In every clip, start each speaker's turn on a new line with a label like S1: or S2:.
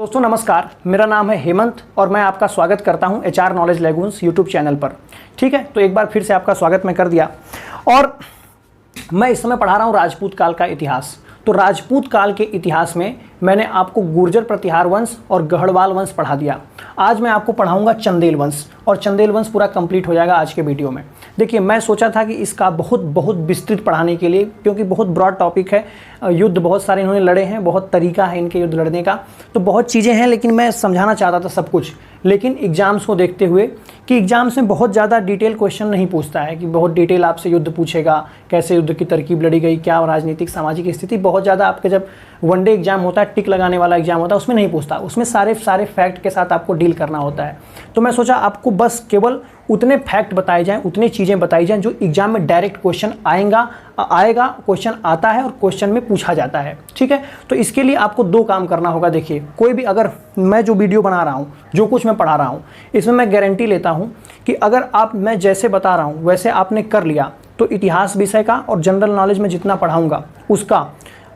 S1: दोस्तों नमस्कार, मेरा नाम है हेमंत और मैं आपका स्वागत करता हूं HR knowledge lagoons YouTube channel पर। ठीक है, तो एक बार फिर से आपका स्वागत मैं कर दिया और मैं इस समय पढ़ा रहा हूं राजपूत काल का इतिहास। तो राजपूत काल के इतिहास में मैंने आपको गुर्जर प्रतिहार वंश और गढ़वाल वंश पढ़ा दिया। आज मैं आपको पढ़ाऊंगा चंदेल वंश और चंदेल वंश पूरा कंप्लीट हो जाएगा आज के वीडियो में। देखिए, मैं सोचा था कि इसका बहुत विस्तृत पढ़ाने के लिए, क्योंकि बहुत ब्रॉड टॉपिक है, युद्ध बहुत सारे इन्होंने लड़े हैं, बहुत तरीका है इनके युद्ध लड़ने का, तो बहुत चीज़ें हैं, लेकिन मैं समझाना चाहता था सब कुछ। लेकिन एग्जाम्स को देखते हुए कि एग्जाम्स में बहुत ज़्यादा डिटेल क्वेश्चन नहीं पूछता है, कि बहुत डिटेल आपसे युद्ध पूछेगा, कैसे युद्ध की तरकीब लड़ी गई, क्या राजनीतिक सामाजिक स्थिति, बहुत ज़्यादा आपके जब वनडे एग्जाम होता है, टिक लगाने वाला एग्जाम होता है, उसमें नहीं पूछता, उसमें सारे फैक्ट के साथ आपको डील करना होता है। तो मैं सोचा आपको बस केवल उतने फैक्ट बताए जाएं, उतनी चीज़ें बताई जाएं जो एग्जाम में डायरेक्ट क्वेश्चन आएगा, क्वेश्चन आता है और क्वेश्चन में पूछा जाता है। ठीक है, तो इसके लिए आपको दो काम करना होगा। देखिए, कोई भी, अगर मैं जो वीडियो बना रहा हूँ, जो कुछ मैं पढ़ा रहा हूँ, इसमें मैं गारंटी लेता हूँ कि अगर मैं जैसे बता रहा हूँ वैसे आपने कर लिया, तो इतिहास विषय का और जनरल नॉलेज में जितना पढ़ाऊँगा उसका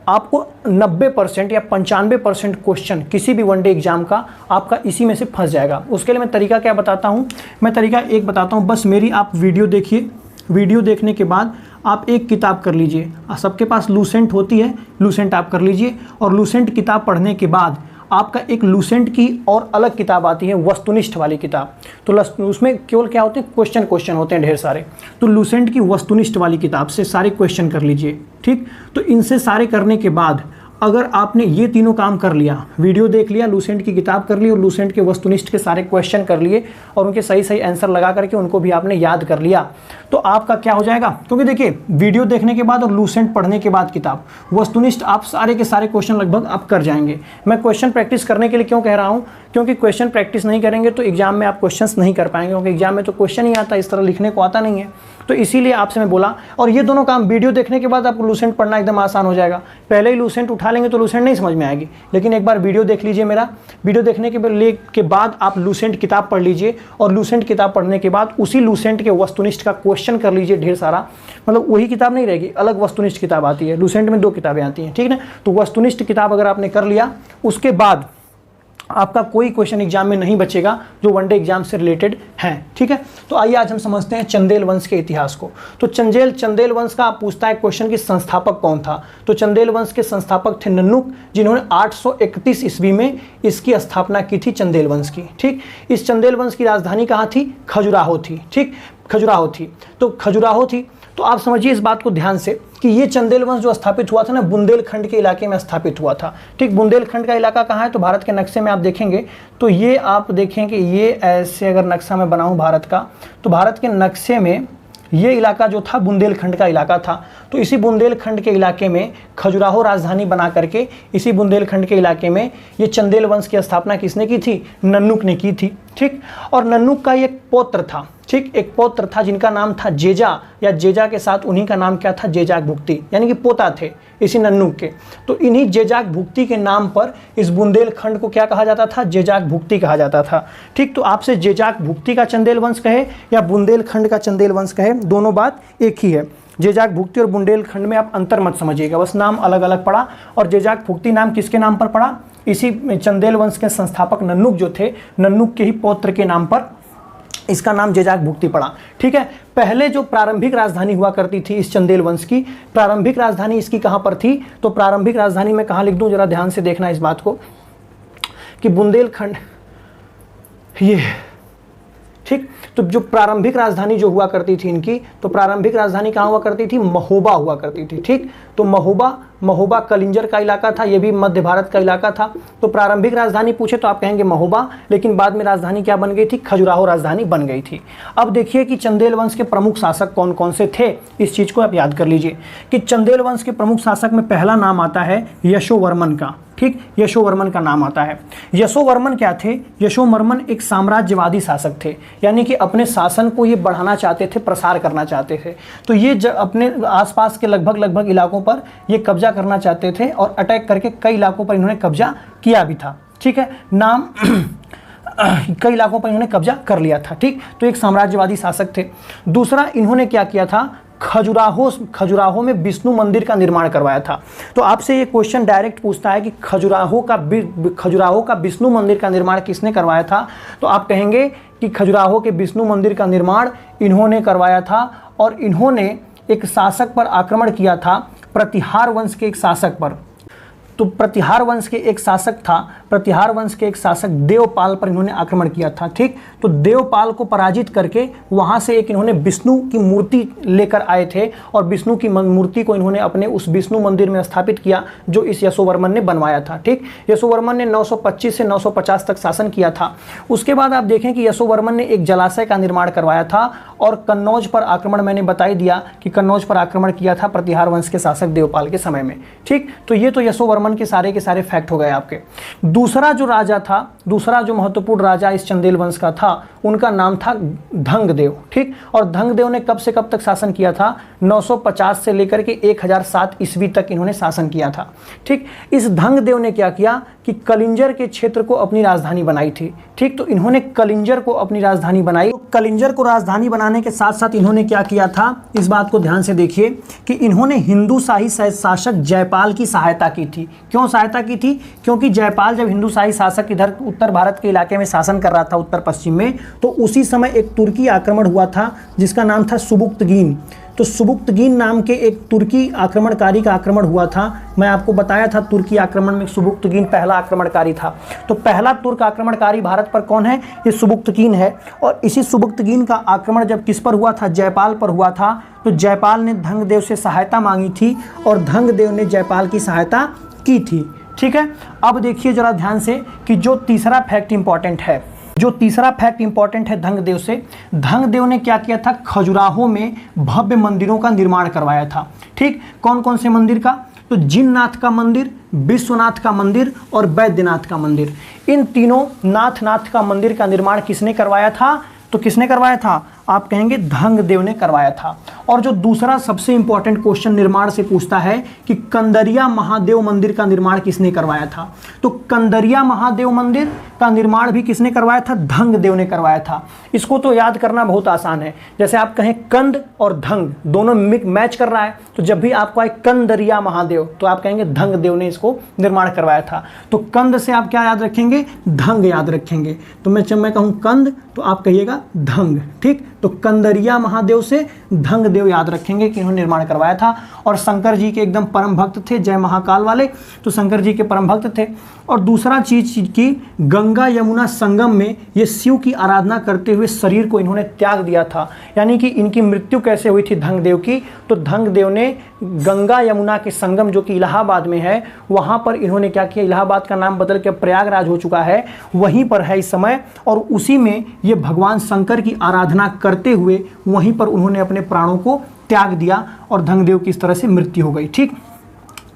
S1: आपको 90% या 95% क्वेश्चन किसी भी वनडे एग्जाम का आपका इसी में से फंस जाएगा। उसके लिए मैं तरीका क्या बताता हूँ, मैं तरीका एक बताता हूँ। बस मेरी आप वीडियो देखिए, वीडियो देखने के बाद आप एक किताब कर लीजिए। सबके पास लूसेंट होती है, लूसेंट आप कर लीजिए, और लूसेंट किताब पढ़ने के बाद आपका एक लूसेंट की और अलग किताब आती है, वस्तुनिष्ठ वाली किताब। तो उसमें केवल क्या होते हैं, क्वेश्चन होते हैं ढेर सारे। तो लूसेंट की वस्तुनिष्ठ वाली किताब से सारे क्वेश्चन कर लीजिए। ठीक, तो इनसे सारे करने के बाद अगर आपने ये तीनों काम कर लिया, वीडियो देख लिया, लूसेंट की किताब कर ली और लूसेंट के वस्तुनिष्ठ के सारे क्वेश्चन कर लिए और उनके सही आंसर लगा करके उनको भी आपने याद कर लिया, तो आपका क्या हो जाएगा। क्योंकि देखिए, वीडियो देखने के बाद और लूसेंट पढ़ने के बाद किताब, वस्तुनिष्ठ आप सारे के सारे क्वेश्चन लगभग आप कर जाएंगे। मैं क्वेश्चन प्रैक्टिस करने के लिए क्यों कह रहा हूँ, क्योंकि क्वेश्चन प्रैक्टिस नहीं करेंगे तो एग्जाम में आप क्वेश्चन नहीं कर पाएंगे, क्योंकि एग्जाम में तो क्वेश्चन ही आता है, इस तरह लिखने को आता नहीं है। तो इसीलिए आपसे मैं बोला, और ये दोनों काम वीडियो देखने के बाद आपको लूसेंट पढ़ना एकदम आसान हो जाएगा। पहले ही लूसेंट उठा लेंगे तो लूसेंट नहीं समझ में आएगी, लेकिन एक बार वीडियो देख लीजिए मेरा, वीडियो देखने के बाद आप लूसेंट किताब पढ़ लीजिए, और लूसेंट किताब पढ़ने के बाद उसी लूसेंट के वस्तुनिष्ठ का क्वेश्चन कर लीजिए ढेर सारा। मतलब वही किताब नहीं रहेगी, अलग वस्तुनिष्ठ किताब आती है, लूसेंट में 2 किताबें आती हैं। ठीक है ना, तो वस्तुनिष्ठ किताब अगर आपने कर लिया, उसके बाद आपका कोई क्वेश्चन एग्जाम में नहीं बचेगा जो वनडे एग्जाम से रिलेटेड हैं। ठीक है, तो आइए आज हम समझते हैं चंदेल वंश के इतिहास को। तो चंदेल वंश का पूछता है क्वेश्चन कि संस्थापक कौन था। तो चंदेल वंश के संस्थापक थे नन्नुक, जिन्होंने 831 ईस्वी में इसकी स्थापना की थी, चंदेल वंश की। ठीक, इस चंदेल वंश की राजधानी कहाँ थी, खजुराहो थी। ठीक, खजुराहो थी, तो खजुराहो थी। तो आप समझिए इस बात को ध्यान से कि ये चंदेल वंश जो स्थापित हुआ था ना, बुंदेलखंड के इलाके में स्थापित हुआ था। ठीक, बुंदेलखंड का इलाका कहाँ है, तो भारत के नक्शे में आप देखेंगे तो ये आप देखेंगे, ये ऐसे अगर नक्शा मैं बनाऊं भारत का, तो भारत के नक्शे में ये इलाका जो था बुंदेलखंड का इलाका था। तो इसी बुंदेलखंड के इलाके में खजुराहो राजधानी बना करके, इसी बुंदेलखंड के इलाके में ये चंदेल वंश की स्थापना किसने की थी, नन्नुक ने की थी। ठीक, और नन्नुक का एक पौत्र था। ठीक, एक पौत्र था जिनका नाम था जेजा, या जेजा के साथ उन्हीं का नाम क्या था, जेजाक भुक्ति, यानी कि पोता थे इसी नन्नुक के। तो इन्हीं जेजाक भुक्ति के नाम पर इस बुंदेलखंड को क्या कहा जाता था, जेजाक भुक्ति कहा जाता था। ठीक, तो आपसे जेजाक भुक्ति का चंदेल वंश कहे या बुंदेलखंड का चंदेल वंश कहे, दोनों बात एक ही है। जेजाक भुक्ति और बुंदेलखंड में आप अंतर मत समझिएगा, बस नाम अलग अलग पड़ा। और जेजाक भुक्ति नाम किसके नाम पर पड़ा, इसी चंदेल वंश के संस्थापक नन्नुक जो थे, नन्नुक के ही पौत्र के नाम पर इसका नाम जेजाक भुक्ति पड़ा। ठीक है, पहले जो प्रारंभिक राजधानी हुआ करती थी इस चंदेल वंश की, प्रारंभिक राजधानी इसकी कहाँ पर थी, तो प्रारंभिक राजधानी में कहाँ लिख दूं, जरा ध्यान से देखना इस बात को, कि बुंदेलखंड ये। ठीक, तो जो प्रारंभिक राजधानी जो हुआ करती थी इनकी, तो प्रारंभिक राजधानी कहाँ हुआ करती थी, महोबा हुआ करती थी। ठीक, तो महोबा कलिंजर का इलाका था, ये भी मध्य भारत का इलाका था। तो प्रारंभिक राजधानी पूछे तो आप कहेंगे महोबा, लेकिन बाद में राजधानी क्या बन गई थी, खजुराहो राजधानी बन गई थी। अब देखिए कि चंदेल वंश के प्रमुख शासक कौन कौन से थे, इस चीज को आप याद कर लीजिए कि चंदेल वंश के प्रमुख शासक में पहला नाम आता है यशोवर्मन का। ठीक, यशोवर्मन का नाम आता है। यशोवर्मन क्या थे, यशोवर्मन एक साम्राज्यवादी शासक थे, यानी कि अपने शासन को ये बढ़ाना चाहते थे, प्रसार करना चाहते थे। तो ये अपने आसपास के लगभग इलाकों पर ये कब्जा करना चाहते थे और अटैक करके कई इलाकों पर इन्होंने कब्जा किया भी था। ठीक है, नाम कई इलाकों पर इन्होंने कब्जा कर लिया था। ठीक, तो एक साम्राज्यवादी शासक थे। दूसरा, इन्होंने क्या किया था, खजुराहो में विष्णु मंदिर का निर्माण करवाया था। तो आपसे ये क्वेश्चन डायरेक्ट पूछता है कि खजुराहो का विष्णु मंदिर का निर्माण किसने करवाया था, तो आप कहेंगे कि खजुराहो के विष्णु मंदिर का निर्माण इन्होंने करवाया था। और इन्होंने एक शासक पर आक्रमण किया था, प्रतिहार वंश के एक शासक पर। तो प्रतिहार वंश के एक शासक देवपाल पर इन्होंने आक्रमण किया था। ठीक, तो देवपाल को पराजित करके वहां से एक इन्होंने विष्णु की मूर्ति लेकर आए थे और विष्णु की मूर्ति को इन्होंने अपने उस विष्णु मंदिर में स्थापित किया जो इस यशोवर्मन ने बनवाया था। ठीक, यशोवर्मन ने 925 से 950 तक शासन किया था। उसके बाद आप देखें कि यशोवर्मन ने एक जलाशय का निर्माण करवाया था और कन्नौज पर आक्रमण, मैंने बता ही दिया कि कन्नौज पर आक्रमण किया था प्रतिहार वंश के शासक देवपाल के समय में। ठीक, तो ये तो यशोवर्मन के सारे फैक्ट हो गए आपके। दूसरा जो महत्वपूर्ण राजा इस चंदेल वंश का था, उनका नाम था धंगदेव। ठीक, और धंगदेव ने कब से कब तक शासन किया था, 950 से लेकर के 1007 ईस्वी तक इन्होंने शासन किया था। ठीक, इस धंगदेव ने क्या किया कि कलिंजर के क्षेत्र को अपनी राजधानी बनाई थी। ठीक, तो इन्होंने कलिंजर को अपनी राजधानी बनाई। तो कलिंजर को राजधानी बनाने के साथ साथ इन्होंने क्या किया था, इस बात को ध्यान से देखिए कि इन्होंने हिंदू शाही शासक जयपाल की सहायता की थी। क्यों सहायता की थी, क्योंकि जयपाल जब हिंदू शाही शासक इधर उत्तर भारत के इलाके में शासन कर रहा था, उत्तर पश्चिम में, तो उसी समय एक तुर्की आक्रमण हुआ था जिसका नाम था सुबुक्तगीन। तो सुबुक्तगीन नाम के एक तुर्की आक्रमणकारी का आक्रमण हुआ था। मैं आपको बताया था तुर्की आक्रमण में सुबुक्तगीन पहला आक्रमणकारी था। तो पहला तुर्क आक्रमणकारी भारत पर कौन है, ये सुबुक्तगीन है। और इसी सुबुक्तगीन का आक्रमण जब किस पर हुआ था, जयपाल पर हुआ था। तो जयपाल ने धंगदेव से सहायता मांगी थी और धंगदेव ने जयपाल की सहायता की थी। ठीक है, अब देखिए जरा ध्यान से कि जो तीसरा फैक्ट इंपॉर्टेंट है धंगदेव से। धंगदेव ने क्या किया था, खजुराहो में भव्य मंदिरों का निर्माण करवाया था। ठीक, कौन कौन से मंदिर का, तो जिननाथ का मंदिर, विश्वनाथ का मंदिर और वैद्यनाथ का मंदिर। इन तीनों नाथ का मंदिर का निर्माण किसने करवाया था, तो किसने करवाया था, आप कहेंगे धंगदेव ने करवाया था। और जो दूसरा सबसे इंपॉर्टेंट क्वेश्चन निर्माण से पूछता है कि कंदरिया महादेव मंदिर का निर्माण किसने करवाया था, तो कंदरिया महादेव मंदिर का निर्माण भी किसने करवाया था, धंगदेव ने करवाया था। इसको तो याद करना बहुत आसान है। जैसे आप कहें कंद और धंग दोनों मैच कर रहा है, तो जब भी आपको आए कंदरिया महादेव तो आप कहेंगे धंगदेव ने इसको निर्माण करवाया था। तो कंद से आप क्या याद रखेंगे, धंग याद रखेंगे। तो जब मैं कहूँ कंद तो आप कहिएगा धंग। ठीक, तो कंदरिया महादेव से धंगदेव याद रखेंगे कि इन्होंने निर्माण करवाया था। और शंकर जी के एकदम परम भक्त थे, जय महाकाल वाले, तो शंकर जी के परम भक्त थे। और दूसरा चीज की गंगा यमुना संगम में ये शिव की आराधना करते हुए शरीर को इन्होंने त्याग दिया था। यानी कि इनकी मृत्यु कैसे हुई थी धंगदेव की, तो धंगदेव ने गंगा यमुना के संगम जो कि इलाहाबाद में है, वहां पर इन्होंने क्या किया, इलाहाबाद का नाम बदल के प्रयागराज हो चुका है, वहीं पर है इस समय। और उसी में ये भगवान शंकर की आराधना करते हुए वहीं पर उन्होंने अपने प्राणों को त्याग दिया और धंगदेव की इस तरह से मृत्यु हो गई। ठीक,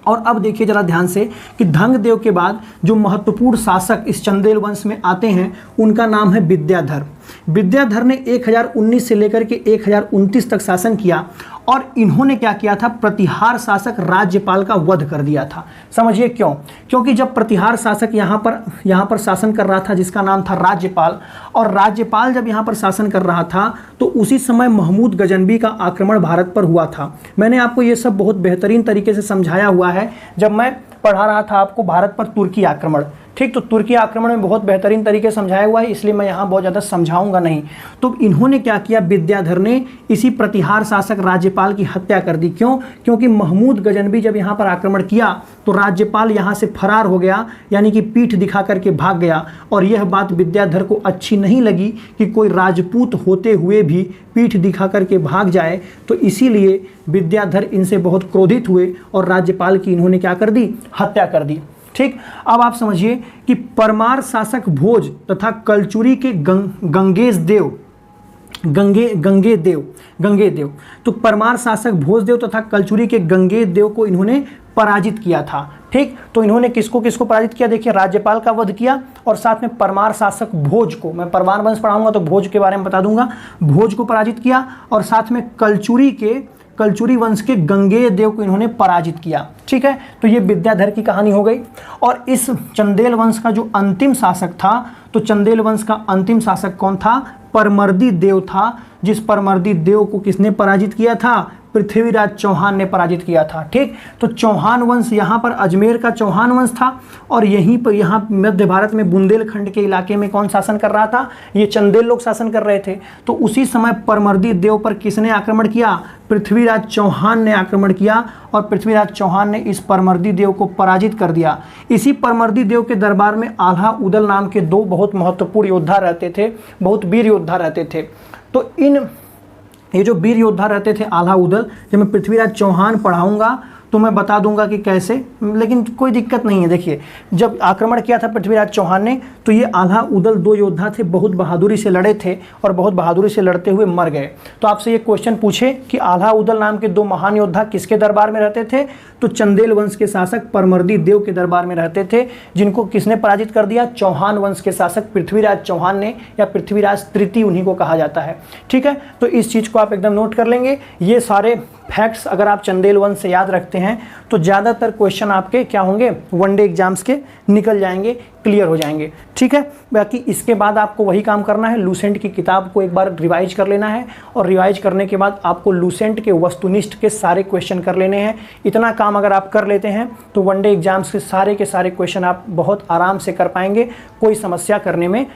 S1: और अब देखिए जरा ध्यान से कि धंगदेव के बाद जो महत्वपूर्ण शासक इस चंदेल वंश में आते हैं उनका नाम है विद्याधर। विद्याधर ने 1019 से लेकर के 1029 तक शासन किया और इन्होंने क्या किया था, प्रतिहार शासक राज्यपाल का वध कर दिया था। समझिए क्यों, क्योंकि जब प्रतिहार शासक यहाँ पर शासन कर रहा था जिसका नाम था राज्यपाल, और राज्यपाल जब यहाँ पर शासन कर रहा था तो उसी समय महमूद गजनबी का आक्रमण भारत पर हुआ था। मैंने आपको ये सब बहुत बेहतरीन तरीके से समझाया हुआ है जब मैं पढ़ा रहा था आपको भारत पर तुर्की आक्रमण। ठीक, तो तुर्की आक्रमण में बहुत बेहतरीन तरीके से समझाया हुआ है, इसलिए मैं यहाँ बहुत ज़्यादा समझाऊंगा नहीं। तो इन्होंने क्या किया, विद्याधर ने इसी प्रतिहार शासक राज्यपाल की हत्या कर दी। क्यों, क्योंकि महमूद गजनबी जब यहाँ पर आक्रमण किया तो राज्यपाल यहाँ से फरार हो गया, यानी कि पीठ दिखा करके भाग गया। और यह बात विद्याधर को अच्छी नहीं लगी कि कोई राजपूत होते हुए भी पीठ दिखा करके भाग जाए, तो इसीलिए विद्याधर इनसे बहुत क्रोधित हुए और राज्यपाल की इन्होंने क्या कर दी, हत्या कर दी। ठीक, अब आप समझिए कि परमार शासक भोज तथा कलचुरी के गंगेदेव, तो परमार शासक भोजदेव तथा कलचुरी के गंगेदेव को इन्होंने पराजित किया था। ठीक, तो इन्होंने किसको किसको पराजित किया, देखिए राज्यपाल का वध किया और साथ में परमार शासक भोज को, मैं परमार वंश पढ़ाऊंगा तो भोज के बारे में बता दूंगा, भोज को पराजित किया और साथ में कलचुरी वंश के गंगेदेव को इन्होंने पराजित किया। ठीक है, तो ये विद्याधर की कहानी हो गई। और इस चंदेल वंश का जो अंतिम शासक था, तो चंदेल वंश का अंतिम शासक कौन था, परमर्दी देव था, जिस परमर्दी देव को किसने पराजित किया था, पृथ्वीराज चौहान ने पराजित किया था। ठीक, तो चौहान वंश यहाँ पर अजमेर का चौहान वंश था और यहीं पर यहाँ मध्य भारत में बुंदेलखंड के इलाके में कौन शासन कर रहा था? ये चंदेल लोग शासन कर रहे थे। तो उसी समय परमर्दी देव पर किसने आक्रमण किया? पृथ्वीराज चौहान ने आक्रमण किया और पृथ्वीराज चौहान ने इस परमर्दी देव को पराजित कर दिया। इसी परमर्दी देव के दरबार में आल्हा उदल नाम के दो बहुत महत्वपूर्ण योद्धा रहते थे, बहुत वीर योद्धा रहते थे। तो ये जो वीर योद्धा रहते थे आल्हा उदल, जब मैं पृथ्वीराज चौहान पढ़ाऊंगा तो मैं बता दूंगा कि कैसे, लेकिन कोई दिक्कत नहीं है। देखिए, जब आक्रमण किया था पृथ्वीराज चौहान ने तो ये आल्हा उदल दो योद्धा थे, बहुत बहादुरी से लड़े थे और बहुत बहादुरी से लड़ते हुए मर गए। तो आपसे ये क्वेश्चन पूछे कि आल्हा उदल नाम के दो महान योद्धा किसके दरबार में रहते थे? तो चंदेल वंश के शासक परमर्दी देव के दरबार में रहते थे, जिनको किसने पराजित कर दिया? चौहान वंश के शासक पृथ्वीराज चौहान ने, या पृथ्वीराज तृतीय उन्हीं को कहा जाता है। ठीक है, तो इस चीज़ को आप एकदम नोट कर लेंगे। ये सारे फैक्ट्स अगर आप चंदेल वंश से याद रखते हैं तो ज़्यादातर क्वेश्चन आपके क्या होंगे? वनडे एग्जाम्स के निकल जाएंगे, क्लियर हो जाएंगे। ठीक है, बाकी इसके बाद आपको वही काम करना है, लूसेंट की किताब को एक बार रिवाइज कर लेना है और रिवाइज करने के बाद आपको लूसेंट के वस्तुनिष्ठ के सारे क्वेश्चन कर लेने हैं। इतना काम अगर आप कर लेते हैं तो वनडे एग्जाम्स के सारे क्वेश्चन आप बहुत आराम से कर पाएंगे, कोई समस्या करने में